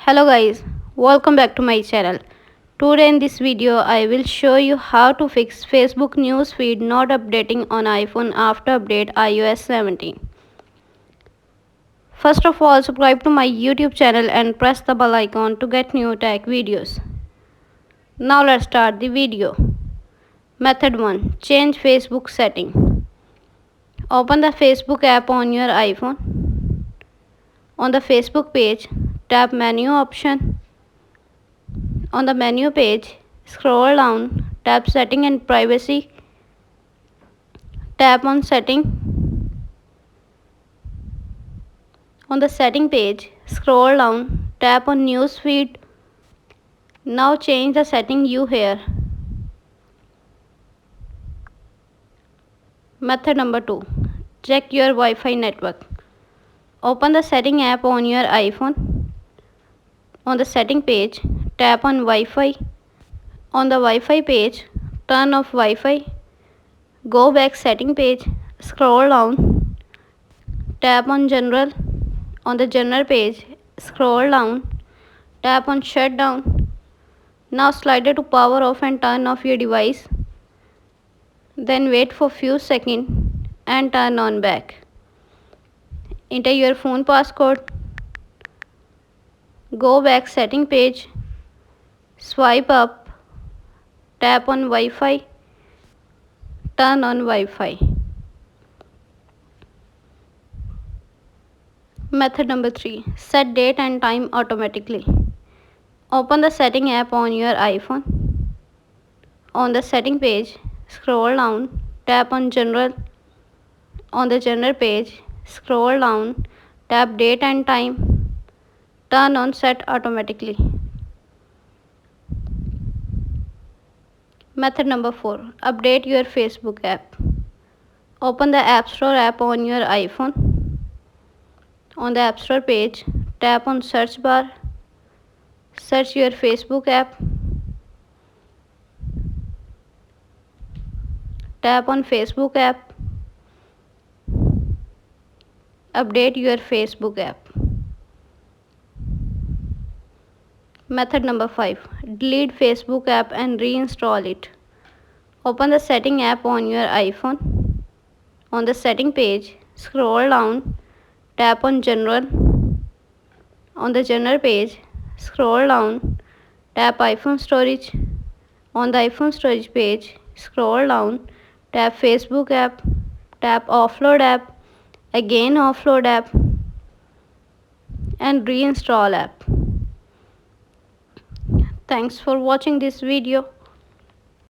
Hello guys, welcome back to my channel. Today in this video I will show you how to fix Facebook newsfeed not updating on iPhone after update iOS 17. First of all, subscribe to my YouTube channel and press the bell icon to get new tech videos. Now let's start the video. Method 1. Change Facebook setting. Open the Facebook app on your iPhone. On the Facebook page, tap menu option. On the menu page, scroll down, tap setting and privacy. Tap on setting. On the setting page, scroll down, tap on newsfeed. Now change the setting you here. Method number 2. Check your Wi-Fi network. Open the setting app on your iPhone. On the setting page, tap on Wi-Fi. On the Wi-Fi page, turn off Wi-Fi. Go back setting page, scroll down, tap on general. On the general page, scroll down, tap on shutdown. Now slide it to power off and turn off your device. Then wait for few seconds and turn on back. Enter your phone passcode. Go back setting page. Swipe up. Tap on Wi-Fi. Turn on Wi-Fi. Method number 3. Set date and time automatically. Open the setting app on your iPhone. On the setting page, scroll down, tap on general. On the general page, scroll down, tap date and time. Turn on set automatically. Method number 4. Update your Facebook app. Open the App Store app on your iPhone. On the App Store page, tap on search bar. Search your Facebook app. Tap on Facebook app. Update your Facebook app. Method number 5. Delete Facebook app and reinstall it. Open the setting app on your iPhone. On the setting page, scroll down, tap on general. On the general page, scroll down, tap iPhone storage. On the iPhone storage page, scroll down, tap Facebook app, tap offload app, again offload app, and reinstall app. Thanks for watching this video.